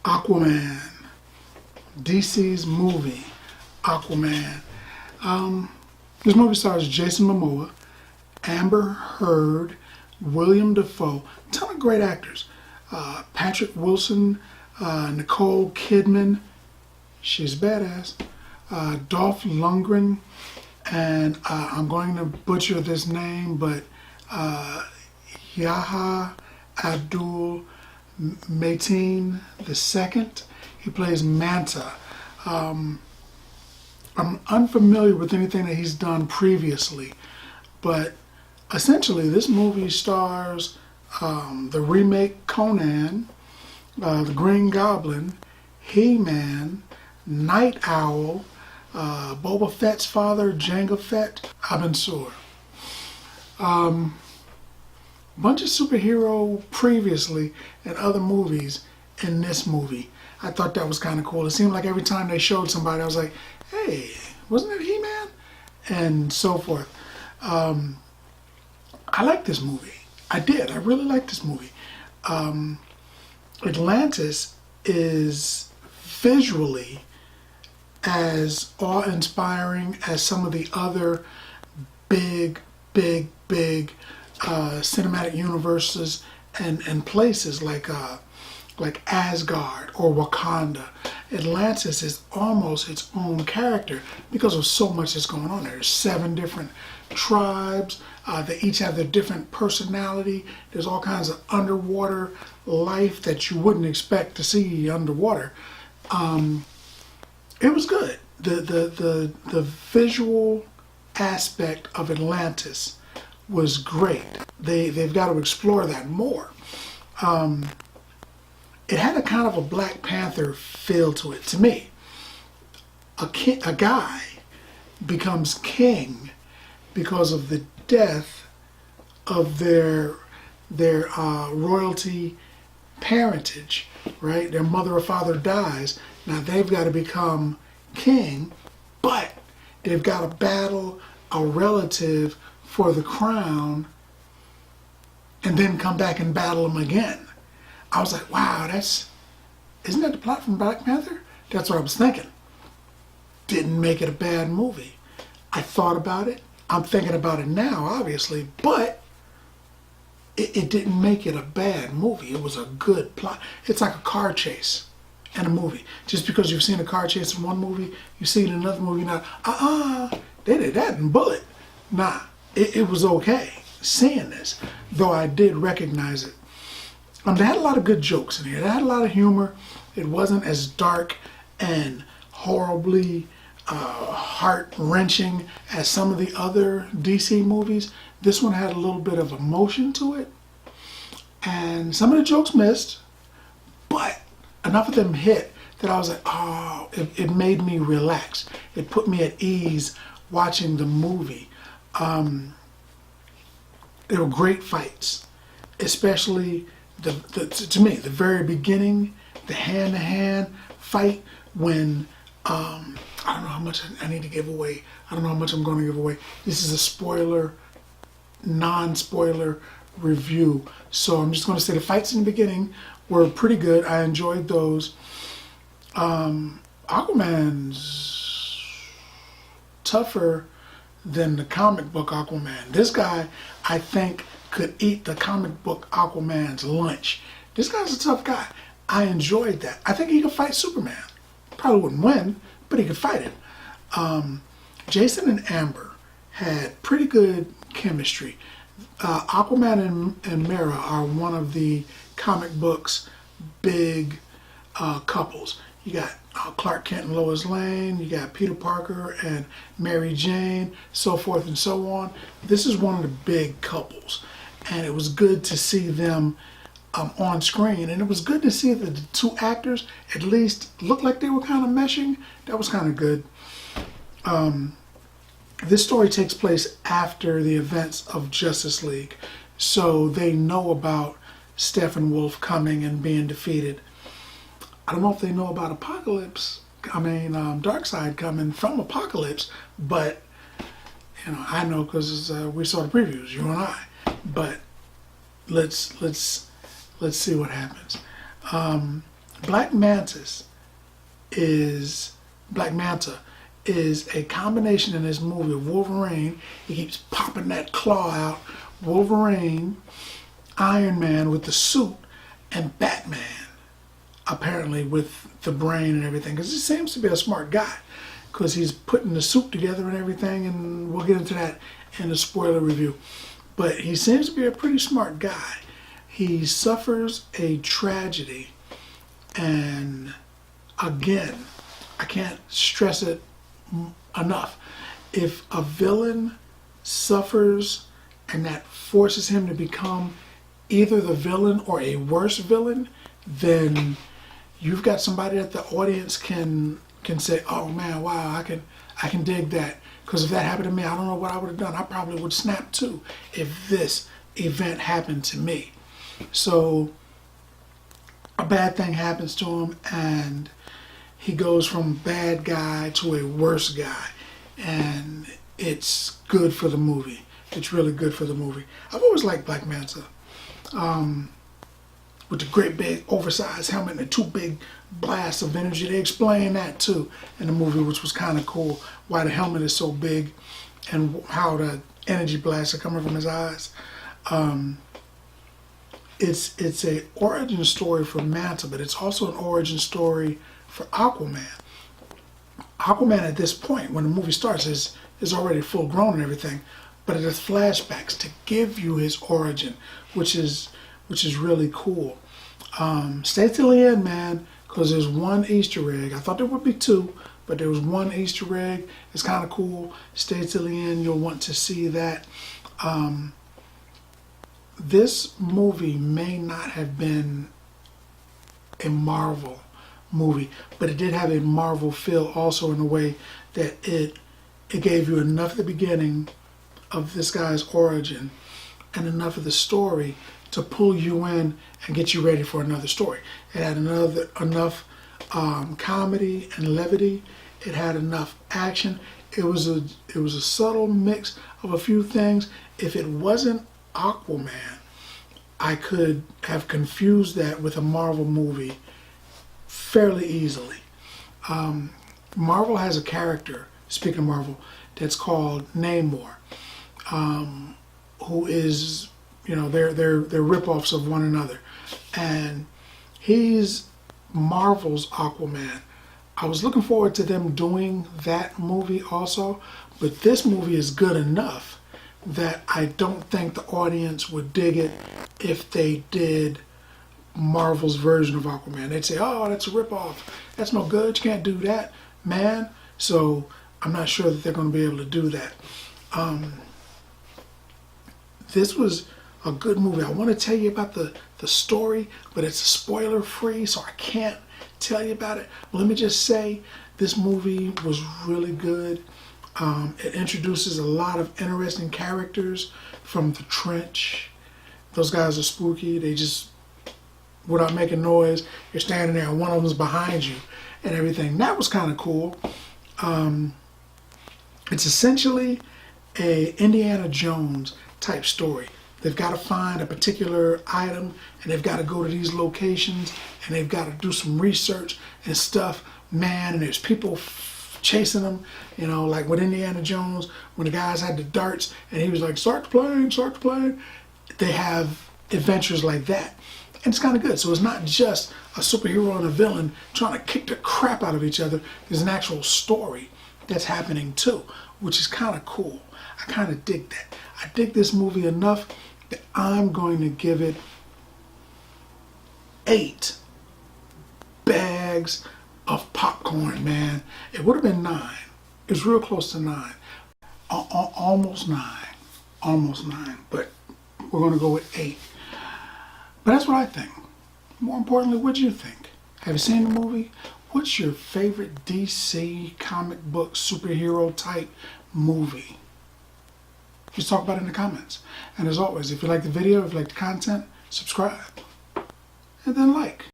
Aquaman, DC's movie, Aquaman. This movie stars Jason Momoa, Amber Heard, William Dafoe, a ton of great actors. Patrick Wilson, Nicole Kidman, she's badass. Dolph Lundgren, and I'm going to butcher this name, but Yaha Abdul Mateen II. He plays Manta. I'm unfamiliar with anything that he's done previously, but essentially this movie stars the remake Conan, the Green Goblin, He-Man, Night Owl, Boba Fett's father, Jango Fett, Abin Sur. Bunch of superhero previously in other movies in this movie. I thought that was kind of cool. It seemed like every time they showed somebody, I was like, hey, wasn't it He-Man? And so forth. I like this movie. I did. I really like this movie. Atlantis is visually as awe-inspiring as some of the other big cinematic universes and places like Asgard or Wakanda. Atlantis is almost its own character because of so much that's going on there. There's 7 different tribes. They each have their different personality. There's all kinds of underwater life that you wouldn't expect to see underwater. It was good. The visual aspect of Atlantis was great. They've got to explore that more. It had a kind of a Black Panther feel to it, to me. A guy becomes king because of the death of their royalty parentage, right? Their mother or father dies. Now they've got to become king, but they've got to battle a relative for the crown and then come back and battle him again. I was like, wow, isn't that the plot from Black Panther? That's what I was thinking. Didn't make it a bad movie. I thought about it. I'm thinking about it now, obviously, but it didn't make it a bad movie. It was a good plot. It's like a car chase in a movie. Just because you've seen a car chase in one movie, you see it in another movie, you're not, they did that in Bullet. Nah, it was okay seeing this, though I did recognize it. They had a lot of good jokes in here. They had a lot of humor. It wasn't as dark and horribly heart-wrenching as some of the other DC movies. This one had a little bit of emotion to it. And some of the jokes missed, but enough of them hit that I was like, oh, it made me relax. It put me at ease watching the movie. There were great fights, especially to me, the very beginning, the hand-to-hand fight when, I don't know how much I need to give away. I don't know how much I'm going to give away. This is a spoiler, non-spoiler review. So I'm just going to say the fights in the beginning were pretty good. I enjoyed those. Aquaman's tougher than the comic book Aquaman. This guy, I think, could eat the comic book Aquaman's lunch. This guy's a tough guy. I enjoyed that. I think he could fight Superman. Probably wouldn't win, but he could fight him. Jason and Amber had pretty good chemistry. Aquaman and Mera are one of the comic book's big couples. You got Clark Kent and Lois Lane, you got Peter Parker and Mary Jane, so forth and so on. This is one of the big couples, and it was good to see them on screen, and it was good to see that the two actors at least looked like they were kind of meshing. That was kind of good. This story takes place after the events of Justice League, so they know about Steppenwolf coming and being defeated. I don't know if they know about Darkseid coming from Apocalypse, but You know, I know because we saw the previews, you and I. But let's see what happens. Black Mantis is Black Manta is a combination in this movie of Wolverine. He keeps popping that claw out. Wolverine, Iron Man with the suit, and Batman, apparently with the brain and everything. Because he seems to be a smart guy. Because he's putting the suit together and everything. And we'll get into that in the spoiler review. But he seems to be a pretty smart guy. He suffers a tragedy. And again, I can't stress it enough. If a villain suffers and that forces him to become either the villain or a worse villain, then you've got somebody that the audience can say, oh man, wow, I can dig that. Because if that happened to me, I don't know what I would have done. I probably would snap too if this event happened to me. So a bad thing happens to him and he goes from bad guy to a worse guy. And it's good for the movie. It's really good for the movie. I've always liked Black Manta. With the great big oversized helmet and the two big blasts of energy. They explain that too in the movie, which was kind of cool. Why the helmet is so big and how the energy blasts are coming from his eyes. It's a origin story for Manta, but it's also an origin story for Aquaman. Aquaman at this point, when the movie starts, is already full grown and everything, but it has flashbacks to give you his origin, which is really cool. Stay till the end, man, because there's one Easter egg. I thought there would be two, but there was one Easter egg. It's kind of cool. Stay till the end. You'll want to see that. This movie may not have been a Marvel movie, but it did have a Marvel feel also in a way that it gave you enough at the beginning of this guy's origin and enough of the story to pull you in and get you ready for another story. It had enough comedy and levity. It had enough action. It was a subtle mix of a few things. If it wasn't Aquaman, I could have confused that with a Marvel movie fairly easily. Marvel has a character, speaking of Marvel, that's called Namor, who is, you know, they're rip-offs of one another. And he's Marvel's Aquaman. I was looking forward to them doing that movie also, but this movie is good enough that I don't think the audience would dig it if they did Marvel's version of Aquaman. They'd say, oh, that's a rip-off. That's no good. You can't do that, man. So I'm not sure that they're going to be able to do that. This was a good movie. I want to tell you about the story, but it's spoiler free, so I can't tell you about it. But let me just say, this movie was really good. It introduces a lot of interesting characters from the trench. Those guys are spooky. They just, without making noise, you're standing there and one of them's behind you and everything. That was kind of cool. It's essentially a Indiana Jones type story. They've got to find a particular item and they've got to go to these locations and they've got to do some research and stuff. Man, and there's people chasing them, you know, like with Indiana Jones, when the guys had the darts and he was like, start the plane, start the plane. They have adventures like that. And it's kind of good. So it's not just a superhero and a villain trying to kick the crap out of each other. There's an actual story that's happening too, which is kind of cool. I kind of dig that. I dig this movie enough that I'm going to give it 8 bags of popcorn, man. It would have been 9. It was real close to 9. Almost 9. Almost 9. But we're going to go with 8. But that's what I think. More importantly, what do you think? Have you seen the movie? What's your favorite DC comic book superhero type movie? Just talk about it in the comments. And as always, if you like the video, if you like the content, subscribe. And then like.